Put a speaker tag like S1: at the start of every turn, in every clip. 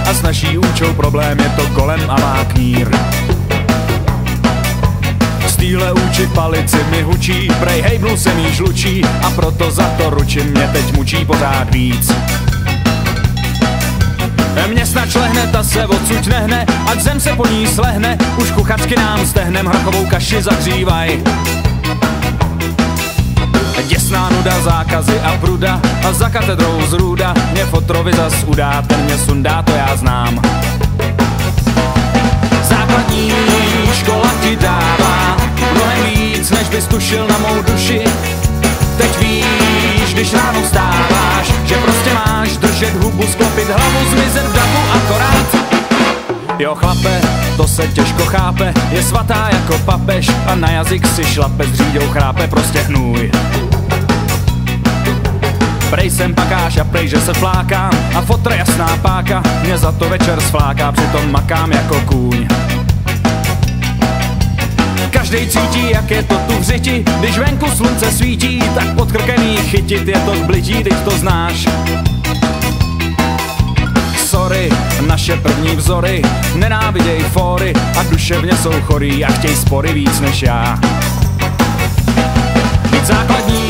S1: a s naší účou problém, je to golem a má knír. Z týhle úči v palici mi hučí, prej hejbnul se mý žlučí a proto za to ručím, mě teď mučí pořád víc. Mě snad šlehne, ta se odsud nehne, ať zem se po ní slehne, už kuchařky nám stehnem hrachovou kaši zahřívaj. Děsná nuda, zákazy a pruda a za katedrou zrůda mě fotrovi zas udá, ten mě sundá, to já znám. Základní škola ti dává mnohem víc, než bys tušil na mou duši. Teď víš, když ráno vstáváš, že prostě máš držet hubu, sklopit hlavu, zmizet v davu akorát. Jo chlape, to se těžko chápe, je svatá jako papež a na jazyk si šlape, s říďou chrápe, prostě hnůj. Prej jsem pakáš a prej, že se flákám a fotra jasná páka mě za to večer sfláká, přitom makám jako kůň. Každej cítí, jak je to tu v řiti, když venku slunce svítí, tak pod krkem jí chytit, je to k blití, teď to znáš. Sorry, naše první vzory nenáviděj fóry a duševně jsou chorý a chtěj spory víc než já. Být základní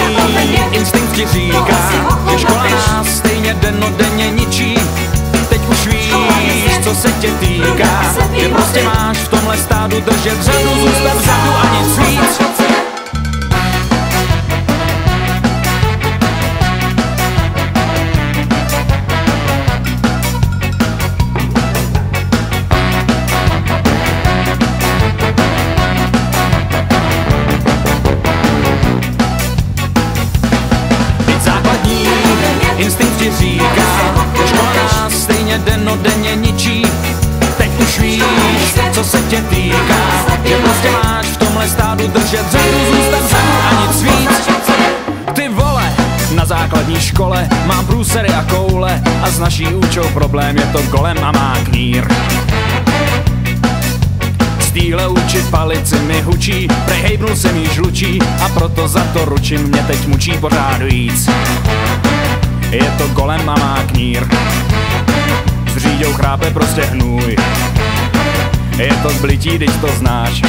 S1: instinkt ti říká, že škola nás stejně dennodenně ničí. Teď už víš, co se tě týká, že prostě máš v tomhle stádu držet řadu, zůstat vzadu a nic víc. Instinkt ti říká, že škola nás stejně dennodenně ničí. Teď už víš, co se tě týká, že prostě máš v tomhle stádu držet řadu, zůstat vzadu a nic víc. Ty vole, na základní škole mám průsery a koule a s naší účou problém, je to golem a má knír. Z týhle úči v palici mi hučí, prej hejbnul se mý žlučí a proto za to ručím, mě teď mučí pořád víc. Je to golem a má knír, s říďou chrápe, prostě hnůj. Je to k blití, když to znáš.